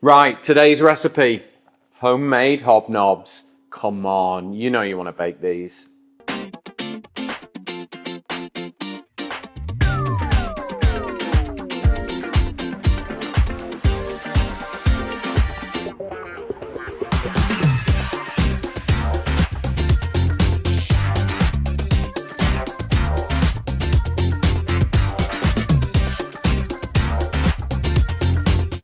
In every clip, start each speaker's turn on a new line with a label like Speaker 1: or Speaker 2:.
Speaker 1: Right, today's recipe, homemade hobnobs. Come on, you know you want to bake these.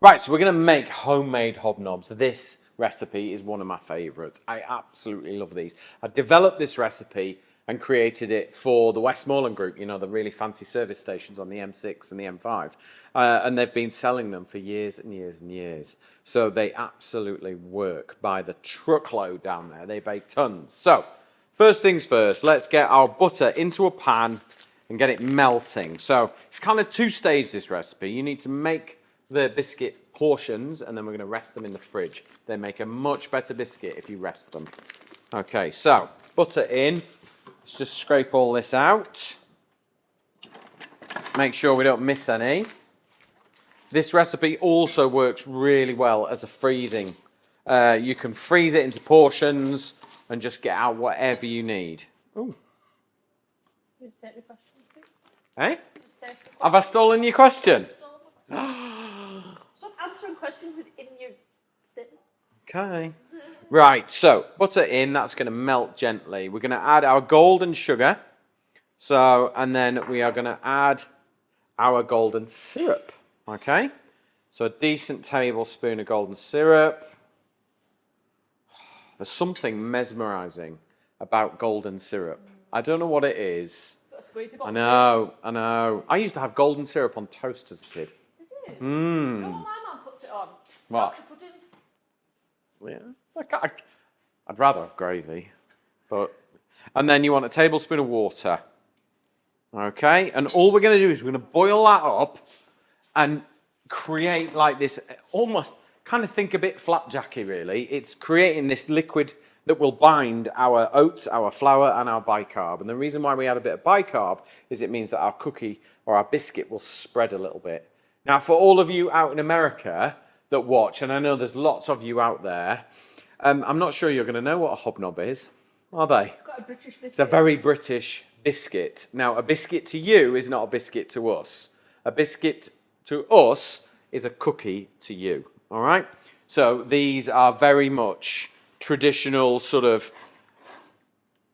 Speaker 1: Right, so we're going to make homemade hobnobs. This recipe is one of my favourites. I absolutely love these. I developed this recipe and created it for the Westmoreland Group, you know, the really fancy service stations on the M6 and the M5. And they've been selling them for years and years and years. So they absolutely work by the truckload down there. They bake tons. So first things first, let's get our butter into a pan and get it melting. So it's kind of two-stage, this recipe. You need to make the biscuit portions and then we're going to rest them in the fridge. They make a much better biscuit if you rest them. Okay, so butter in. Let's just scrape all this out. Make sure we don't miss any. This recipe also works really well as a freezing. You can freeze it into portions and just get out whatever you need. Ooh.
Speaker 2: Just take the questions, please.
Speaker 1: Hey?
Speaker 2: Just take the questions.
Speaker 1: Have I stolen your question?
Speaker 2: Stop answering questions within your statement.
Speaker 1: Okay. Right, so butter in, that's going to melt gently. We're going to add our golden sugar. So, and then we are going to add our golden syrup. Okay? So a decent tablespoon of golden syrup. There's something mesmerizing about golden syrup. I don't know what it is. I know. I used to have golden syrup on toast as a kid.
Speaker 2: Did you? You know what my mum puts it on?
Speaker 1: What?
Speaker 2: Yorkshire puddings.
Speaker 1: Yeah. I'd rather have gravy. And then you want a tablespoon of water. Okay? And all we're going to do is we're going to boil that up and create like this, almost kind of think a bit flapjacky really. It's creating this liquid that will bind our oats, our flour, and our bicarb. And the reason why we add a bit of bicarb is it means that our cookie or our biscuit will spread a little bit. Now, for all of you out in America that watch, and I know there's lots of you out there, I'm not sure you're going to know what a hobnob is, are they?
Speaker 2: I've got a British biscuit.
Speaker 1: It's a very British biscuit. Now, a biscuit to you is not a biscuit to us. A biscuit to us is a cookie to you, all right? So these are very much traditional sort of,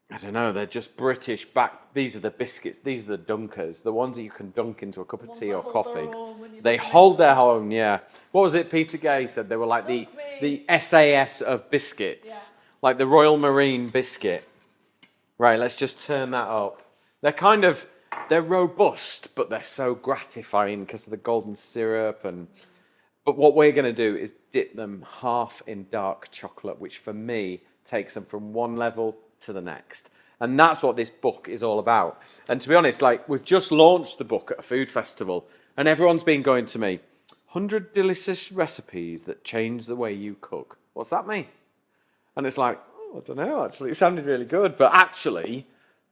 Speaker 1: I don't know, they're just British back. These are the biscuits, these are the dunkers, the ones that you can dunk into a cup of tea or coffee. They hold their own, yeah. What was it Peter Gay said? They were like the SAS of biscuits, like the Royal Marine biscuit. Right, let's just turn that up. They're robust, but they're so gratifying because of the golden syrup But what we're going to do is dip them half in dark chocolate, which for me takes them from one level to the next. And that's what this book is all about. And to be honest, like we've just launched the book at a food festival and everyone's been going to me, 100 delicious recipes that change the way you cook. What's that mean? And it's like, oh, I don't know, actually, it sounded really good. But actually,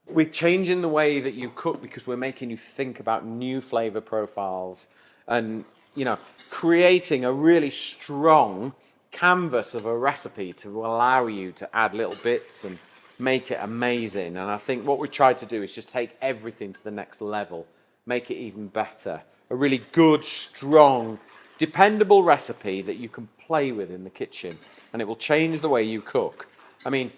Speaker 1: we're changing the way that you cook because we're making you think about new flavor profiles and, you know, creating a really strong canvas of a recipe to allow you to add little bits and make it amazing. And I think what we tried to do is just take everything to the next level, make it even better. A really good, strong, dependable recipe that you can play with in the kitchen, and it will change the way you cook. I mean,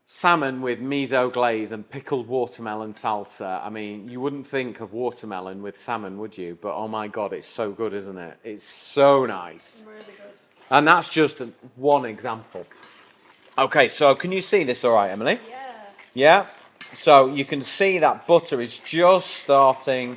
Speaker 1: salmon with miso glaze and pickled watermelon salsa. I mean, you wouldn't think of watermelon with salmon, would you? But oh my God, it's so good, isn't it? It's so nice.
Speaker 2: Really good.
Speaker 1: And that's just one example. Okay, so can you see this all right, Emily?
Speaker 2: Yeah.
Speaker 1: Yeah? So you can see that butter is just starting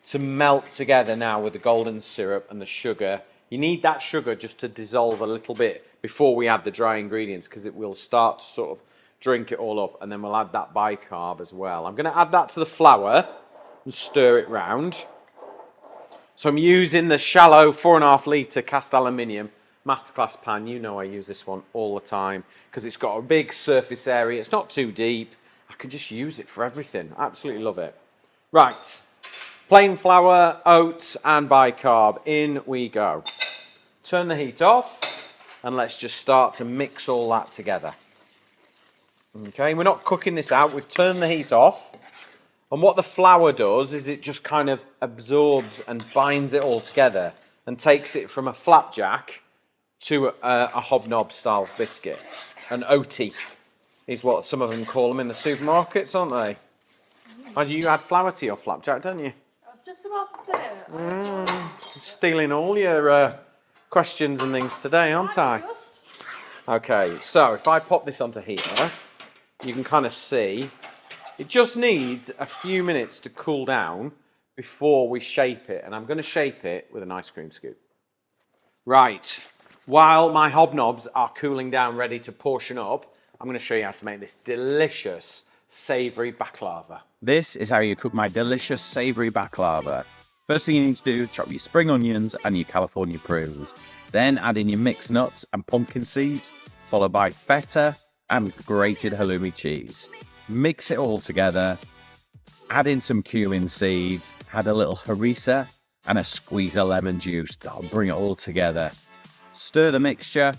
Speaker 1: to melt together now with the golden syrup and the sugar. You need that sugar just to dissolve a little bit before we add the dry ingredients because it will start to sort of drink it all up, and then we'll add that bicarb as well. I'm going to add that to the flour and stir it round. So I'm using the shallow 4.5 litre cast aluminium masterclass pan. You know I use this one all the time because it's got a big surface area. It's not too deep. I can just use it for everything. Absolutely love it. Right, plain flour, oats and bicarb. In we go. turn the heat off and let's just start to mix all that together. Okay, we're not cooking this out, we've turned the heat off. And what the flour does is it just kind of absorbs and binds it all together and takes it from a flapjack to a hobnob style biscuit. An OT is what some of them call them in the supermarkets, aren't they? And you add flour to your flapjack, don't you?
Speaker 2: I was just about to say.
Speaker 1: Stealing all your questions and things today, aren't I? Okay, so if I pop this onto here, you can kind of see it just needs a few minutes to cool down before we shape it. And I'm going to shape it with an ice cream scoop. Right, while my hobnobs are cooling down, ready to portion up, I'm going to show you how to make this delicious savoury baklava.
Speaker 3: This is how you cook my delicious savoury baklava. First thing you need to do, chop your spring onions and your California prunes. Then add in your mixed nuts and pumpkin seeds, followed by feta and grated halloumi cheese. Mix it all together, add in some cumin seeds, add a little harissa and a squeeze of lemon juice. That'll bring it all together. Stir the mixture.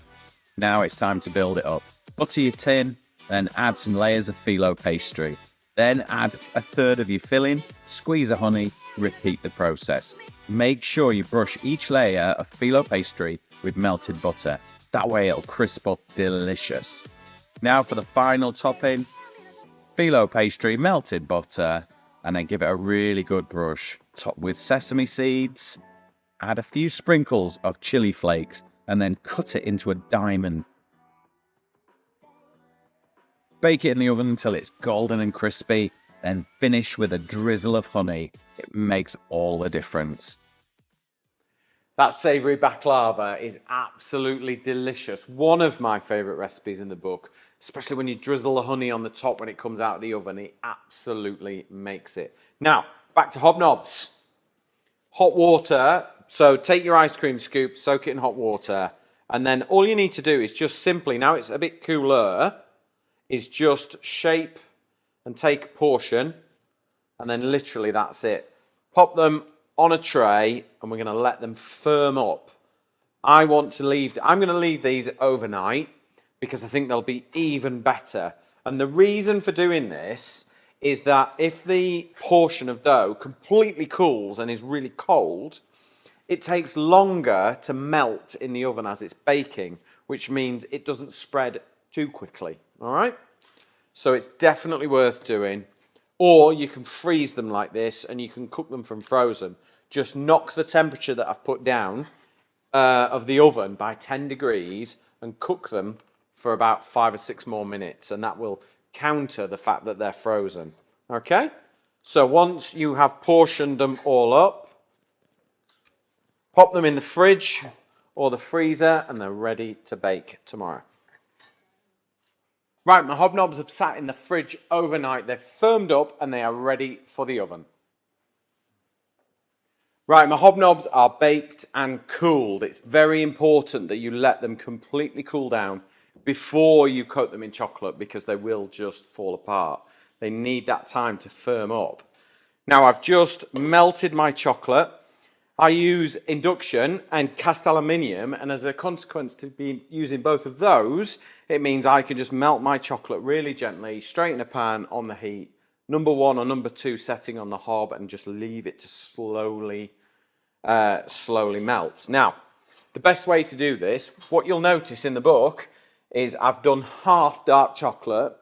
Speaker 3: Now it's time to build it up. Butter your tin, then add some layers of phyllo pastry. Then add a third of your filling, squeeze of honey, repeat the process. Make sure you brush each layer of phyllo pastry with melted butter. That way it'll crisp up delicious. Now for the final topping, phyllo pastry, melted butter, and then give it a really good brush. Top with sesame seeds, add a few sprinkles of chili flakes, and then cut it into a diamond. Bake it in the oven until it's golden and crispy, then finish with a drizzle of honey. It makes all the difference.
Speaker 1: That savoury baklava is absolutely delicious. One of my favourite recipes in the book, especially when you drizzle the honey on the top when it comes out of the oven. It absolutely makes it. Now, back to hobnobs. Hot water. So take your ice cream scoop, soak it in hot water, and then all you need to do is just simply, now it's a bit cooler, is just shape and take a portion, and then literally that's it. Pop them on a tray, and we're going to let them firm up. I'm going to leave these overnight because I think they'll be even better. And the reason for doing this is that if the portion of dough completely cools and is really cold, it takes longer to melt in the oven as it's baking, which means it doesn't spread too quickly, all right? So it's definitely worth doing. Or you can freeze them like this and you can cook them from frozen. Just knock the temperature that I've put down of the oven by 10 degrees and cook them for about 5 or 6 more minutes, and that will counter the fact that they're frozen. Okay? So once you have portioned them all up, pop them in the fridge or the freezer and they're ready to bake tomorrow. Right, my hobnobs have sat in the fridge overnight. They've firmed up and they are ready for the oven. Right, my hobnobs are baked and cooled. It's very important that you let them completely cool down before you coat them in chocolate because they will just fall apart. They need that time to firm up. Now I've just melted my chocolate. I use induction and cast aluminium, and as a consequence to be using both of those, it means I can just melt my chocolate really gently, straight in a pan on the heat, number 1 or number 2 setting on the hob, and just leave it to slowly melt. Now, the best way to do this, what you'll notice in the book, is I've done half dark chocolate,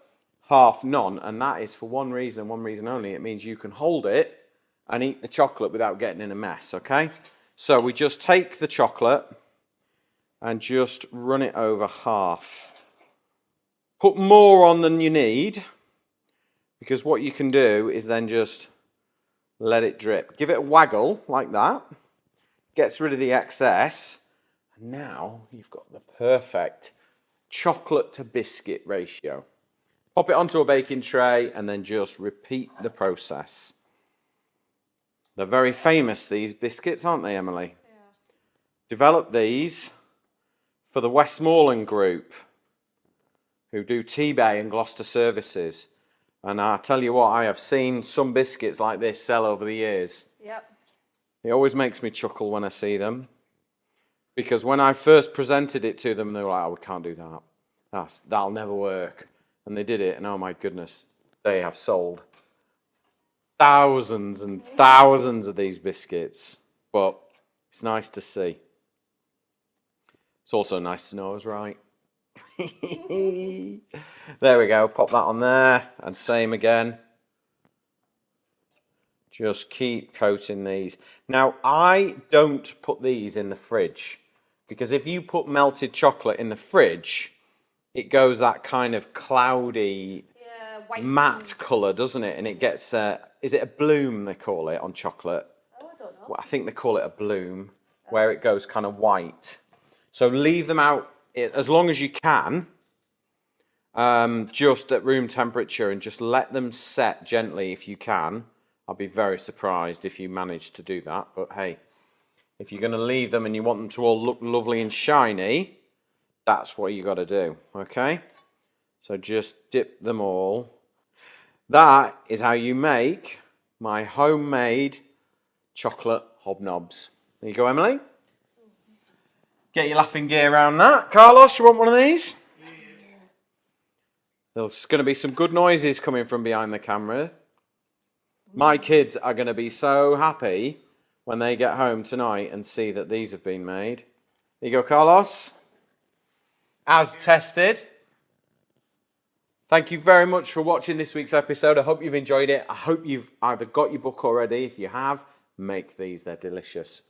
Speaker 1: half none, and that is for one reason only. It means you can hold it and eat the chocolate without getting in a mess, okay? So we just take the chocolate and just run it over half. Put more on than you need, because what you can do is then just let it drip. Give it a waggle like that. Gets rid of the excess. And now you've got the perfect chocolate to biscuit ratio. Pop it onto a baking tray and then just repeat the process. They're very famous, these biscuits, aren't they, Emily? Yeah. Developed these for the Westmoreland Group, who do T-Bay and Gloucester services. And I tell you what, I have seen some biscuits like this sell over the years.
Speaker 2: Yep.
Speaker 1: It always makes me chuckle when I see them. because when I first presented it to them, they were like, oh, we can't do that. That'll never work. And they did it, and oh my goodness, they have sold thousands and thousands of these biscuits. But it's nice to see. It's also nice to know I was right. There we go, pop that on there, and same again. Just keep coating these. Now, I don't put these in the fridge, because if you put melted chocolate in the fridge, it goes that kind of cloudy,
Speaker 2: white
Speaker 1: matte colour, doesn't it? And it gets, is it a bloom they call it on chocolate?
Speaker 2: Oh, I don't know.
Speaker 1: Well, I think they call it a bloom, where it goes kind of white. So leave them out as long as you can, just at room temperature, and just let them set gently if you can. I'll be very surprised if you manage to do that. But hey, if you're going to leave them and you want them to all look lovely and shiny, that's what you got to do, okay? So just dip them all. That is how you make my homemade chocolate hobnobs. There you go, Emily. Get your laughing gear around that. Carlos, you want one of these? There's going to be some good noises coming from behind the camera. My kids are going to be so happy when they get home tonight and see that these have been made. There you go, Carlos. As tested. Thank you very much for watching this week's episode. I hope you've enjoyed it. I hope you've either got your book already. If you have, make these. They're delicious.